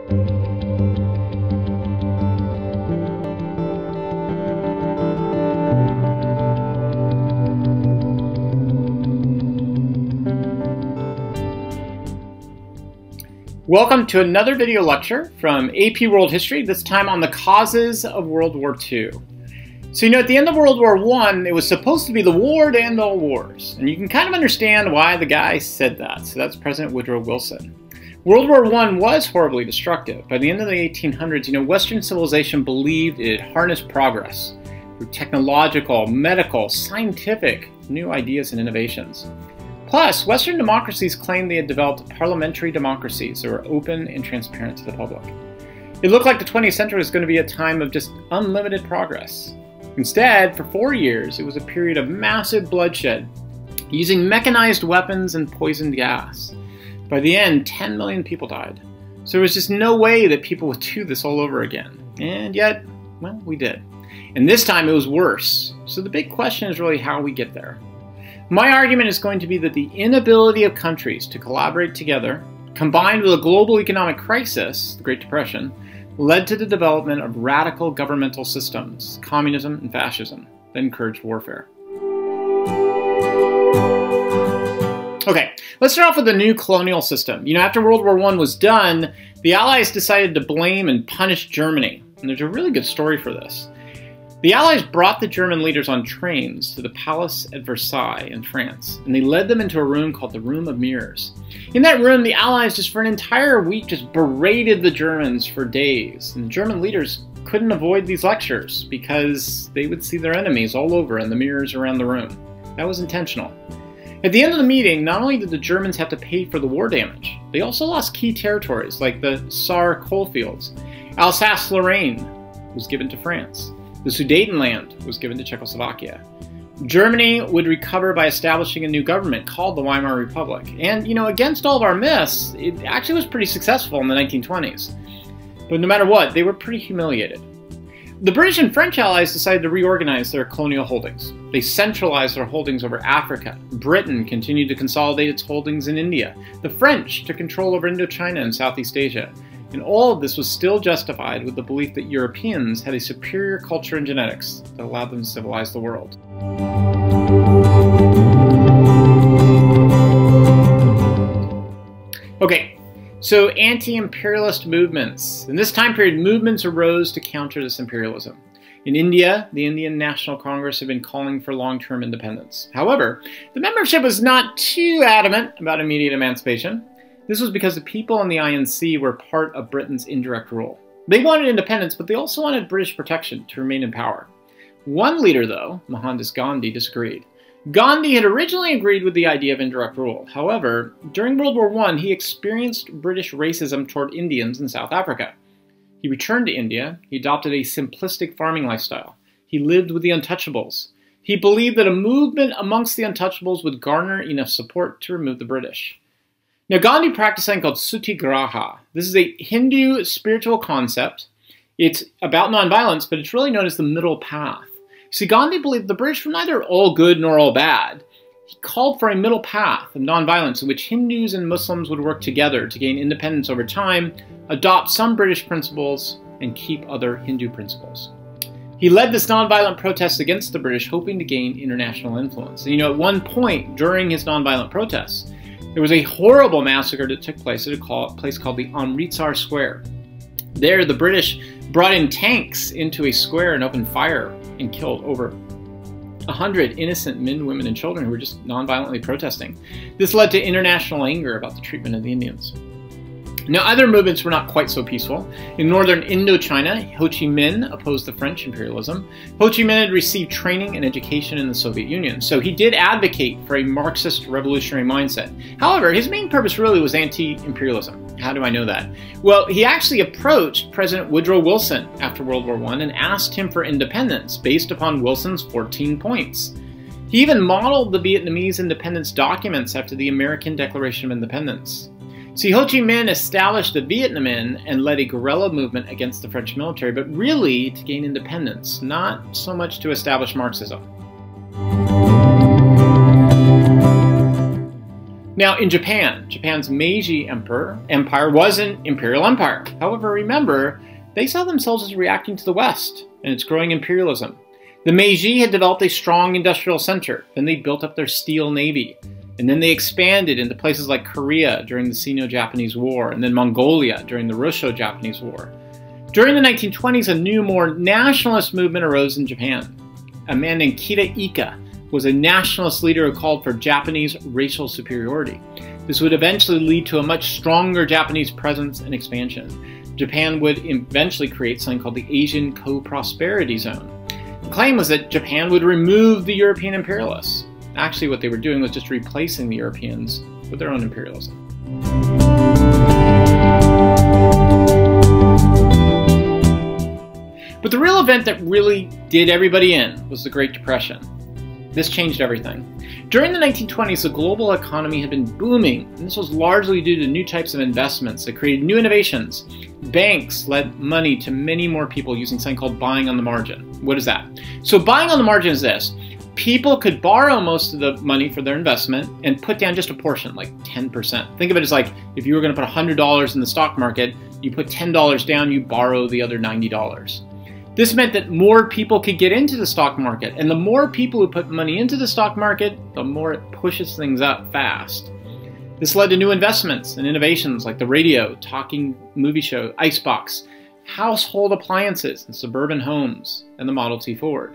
Welcome to another video lecture from AP World History, this time on the causes of World War II. So at the end of World War I, it was supposed to be the war to end all wars. And you can kind of understand why the guy said that. So that's President Woodrow Wilson. World War I was horribly destructive. By the end of the 1800s, Western civilization believed it had harnessed progress through technological, medical, scientific, new ideas and innovations. Plus, Western democracies claimed they had developed parliamentary democracies that were open and transparent to the public. It looked like the 20th century was going to be a time of just unlimited progress. Instead, for 4 years, it was a period of massive bloodshed, using mechanized weapons and poisoned gas. By the end, 10 million people died. So there was just no way that people would do this all over again. And yet, well, we did. And this time it was worse. So the big question is really how we get there. My argument is going to be that the inability of countries to collaborate together, combined with a global economic crisis, the Great Depression, led to the development of radical governmental systems, communism and fascism, that encouraged warfare. Okay, let's start off with the new colonial system. After World War I was done, the Allies decided to blame and punish Germany. And there's a really good story for this. The Allies brought the German leaders on trains to the palace at Versailles in France, and they led them into a room called the Room of Mirrors. In that room, the Allies just for an entire week just berated the Germans for days, and the German leaders couldn't avoid these lectures because they would see their enemies all over in the mirrors around the room. That was intentional. At the end of the meeting, not only did the Germans have to pay for the war damage, they also lost key territories like the Saar coalfields. Alsace-Lorraine was given to France. The Sudetenland was given to Czechoslovakia. Germany would recover by establishing a new government called the Weimar Republic. And, against all of our myths, it actually was pretty successful in the 1920s. But no matter what, they were pretty humiliated. The British and French allies decided to reorganize their colonial holdings. They centralized their holdings over Africa. Britain continued to consolidate its holdings in India. The French took control over Indochina and Southeast Asia. And all of this was still justified with the belief that Europeans had a superior culture and genetics that allowed them to civilize the world. Okay, so anti-imperialist movements. In this time period, movements arose to counter this imperialism. In India, the Indian National Congress had been calling for long-term independence. However, the membership was not too adamant about immediate emancipation. This was because the people in the INC were part of Britain's indirect rule. They wanted independence, but they also wanted British protection to remain in power. One leader, though, Mohandas Gandhi, disagreed. Gandhi had originally agreed with the idea of indirect rule. However, during World War I, he experienced British racism toward Indians in South Africa. He returned to India. He adopted a simplistic farming lifestyle. He lived with the untouchables. He believed that a movement amongst the untouchables would garner enough support to remove the British. Now, Gandhi practiced something called Satyagraha. This is a Hindu spiritual concept. It's about nonviolence, but it's really known as the middle path. See, Gandhi believed the British were neither all good nor all bad. He called for a middle path of nonviolence in which Hindus and Muslims would work together to gain independence over time, adopt some British principles, and keep other Hindu principles. He led this nonviolent protest against the British, hoping to gain international influence. And at one point during his nonviolent protests, there was a horrible massacre that took place at a place called the Amritsar Square. There, the British brought in tanks into a square and opened fire and killed over 100 innocent men, women, and children who were just non-violently protesting. This led to international anger about the treatment of the Indians. Now, other movements were not quite so peaceful. In northern Indochina, Ho Chi Minh opposed the French imperialism. Ho Chi Minh had received training and education in the Soviet Union, so he did advocate for a Marxist revolutionary mindset. However, his main purpose really was anti-imperialism. How do I know that? Well, he actually approached President Woodrow Wilson after World War I and asked him for independence based upon Wilson's 14 points. He even modeled the Vietnamese independence documents after the American Declaration of Independence. See, Ho Chi Minh established the Viet Minh and led a guerrilla movement against the French military, but really to gain independence, not so much to establish Marxism. Now, in Japan, Japan's Meiji Empire was an imperial empire. However, remember, they saw themselves as reacting to the West and its growing imperialism. The Meiji had developed a strong industrial center, then they built up their steel navy, and then they expanded into places like Korea during the Sino-Japanese War, and then Mongolia during the Russo-Japanese War. During the 1920s, a new, more nationalist movement arose in Japan. A man named Kida Ika was a nationalist leader who called for Japanese racial superiority. This would eventually lead to a much stronger Japanese presence and expansion. Japan would eventually create something called the Asian Co-Prosperity Zone. The claim was that Japan would remove the European imperialists. Actually, what they were doing was just replacing the Europeans with their own imperialism. But the real event that really did everybody in was the Great Depression. This changed everything. During the 1920s, the global economy had been booming, and this was largely due to new types of investments that created new innovations. Banks lent money to many more people using something called buying on the margin. What is that? So buying on the margin is this. People could borrow most of the money for their investment and put down just a portion, like 10%. Think of it as like if you were going to put $100 in the stock market, you put $10 down, you borrow the other $90. This meant that more people could get into the stock market, and the more people who put money into the stock market, the more it pushes things up fast. This led to new investments and innovations like the radio, talking movie show, icebox, household appliances and suburban homes, and the Model T Ford.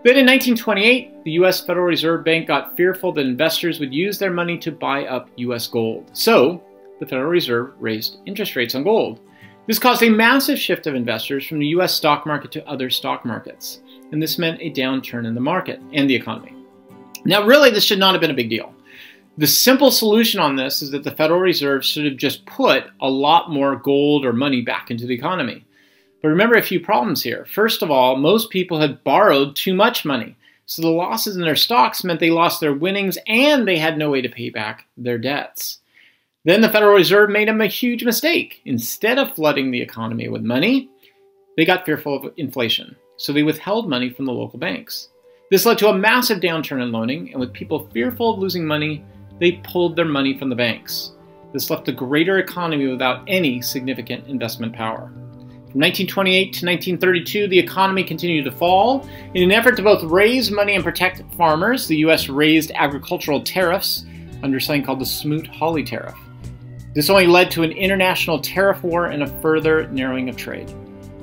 Then in 1928, the US Federal Reserve Bank got fearful that investors would use their money to buy up US gold. So the Federal Reserve raised interest rates on gold. This caused a massive shift of investors from the US stock market to other stock markets. And this meant a downturn in the market and the economy. Now really, this should not have been a big deal. The simple solution on this is that the Federal Reserve should have just put a lot more gold or money back into the economy. But remember a few problems here. First of all, most people had borrowed too much money. So the losses in their stocks meant they lost their winnings and they had no way to pay back their debts. Then the Federal Reserve made a huge mistake. Instead of flooding the economy with money, they got fearful of inflation. So they withheld money from the local banks. This led to a massive downturn in loaning, and with people fearful of losing money, they pulled their money from the banks. This left a greater economy without any significant investment power. From 1928 to 1932, the economy continued to fall. In an effort to both raise money and protect farmers, the US raised agricultural tariffs under something called the Smoot-Hawley Tariff. This only led to an international tariff war and a further narrowing of trade.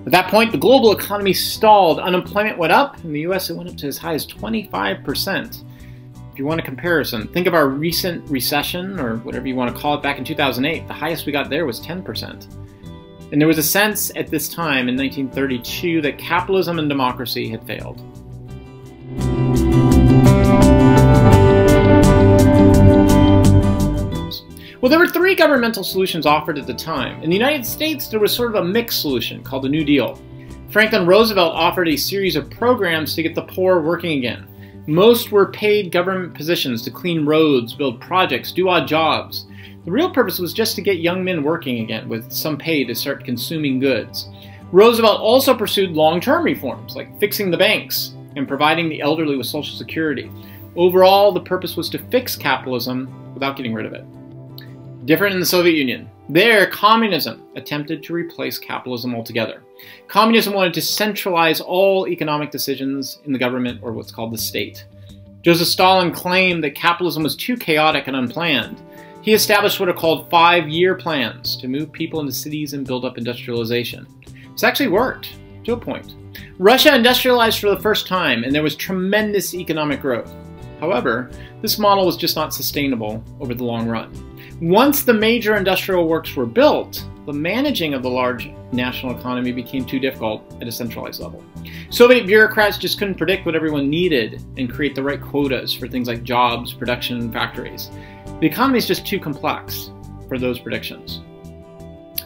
At that point, the global economy stalled. Unemployment went up. In the US, it went up to as high as 25%. If you want a comparison, think of our recent recession, or whatever you want to call it, back in 2008. The highest we got there was 10%. And there was a sense at this time, in 1932, that capitalism and democracy had failed. Well, there were three governmental solutions offered at the time. In the United States, there was sort of a mixed solution called the New Deal. Franklin Roosevelt offered a series of programs to get the poor working again. Most were paid government positions to clean roads, build projects, do odd jobs. The real purpose was just to get young men working again with some pay to start consuming goods. Roosevelt also pursued long-term reforms like fixing the banks and providing the elderly with Social Security. Overall, the purpose was to fix capitalism without getting rid of it. Different in the Soviet Union. There, communism attempted to replace capitalism altogether. Communism wanted to centralize all economic decisions in the government, or what's called the state. Joseph Stalin claimed that capitalism was too chaotic and unplanned. He established what are called 5-year plans to move people into cities and build up industrialization. This actually worked, to a point. Russia industrialized for the first time, and there was tremendous economic growth. However, this model was just not sustainable over the long run. Once the major industrial works were built, the managing of the large national economy became too difficult at a centralized level. Soviet bureaucrats just couldn't predict what everyone needed and create the right quotas for things like jobs, production, and factories. The economy is just too complex for those predictions.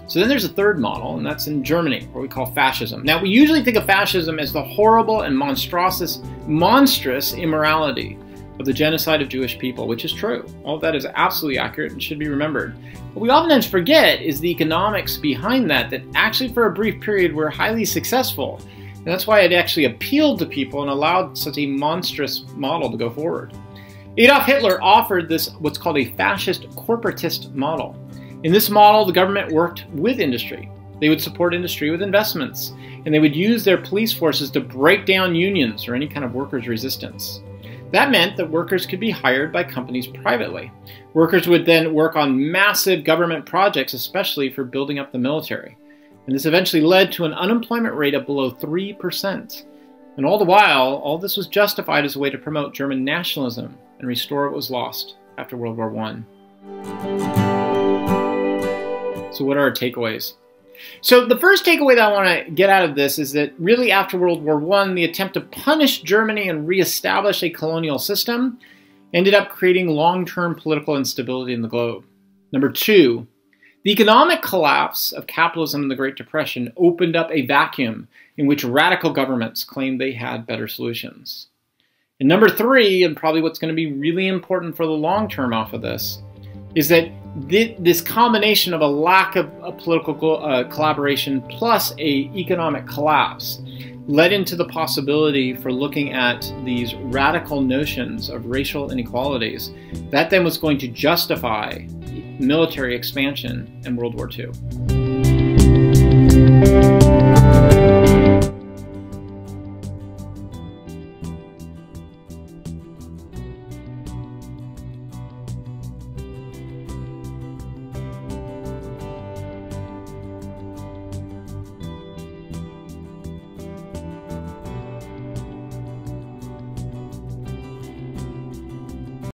So then there's a third model, and that's in Germany, what we call fascism. Now, we usually think of fascism as the horrible and monstrous immorality of the genocide of Jewish people, which is true. All of that is absolutely accurate and should be remembered. What we often forget is the economics behind that actually for a brief period were highly successful. And that's why it actually appealed to people and allowed such a monstrous model to go forward. Adolf Hitler offered this what's called a fascist corporatist model. In this model, the government worked with industry. They would support industry with investments, and they would use their police forces to break down unions or any kind of workers' resistance. That meant that workers could be hired by companies privately. Workers would then work on massive government projects, especially for building up the military. And this eventually led to an unemployment rate of below 3%. And all the while, all this was justified as a way to promote German nationalism and restore what was lost after World War I. So what are our takeaways? So the first takeaway that I want to get out of this is that really after World War I, the attempt to punish Germany and reestablish a colonial system ended up creating long-term political instability in the globe. Number two, the economic collapse of capitalism in the Great Depression opened up a vacuum in which radical governments claimed they had better solutions. And number three, and probably what's going to be really important for the long term off of this, is that this combination of a lack of political collaboration plus an economic collapse led into the possibility for looking at these radical notions of racial inequalities that then was going to justify military expansion in World War II.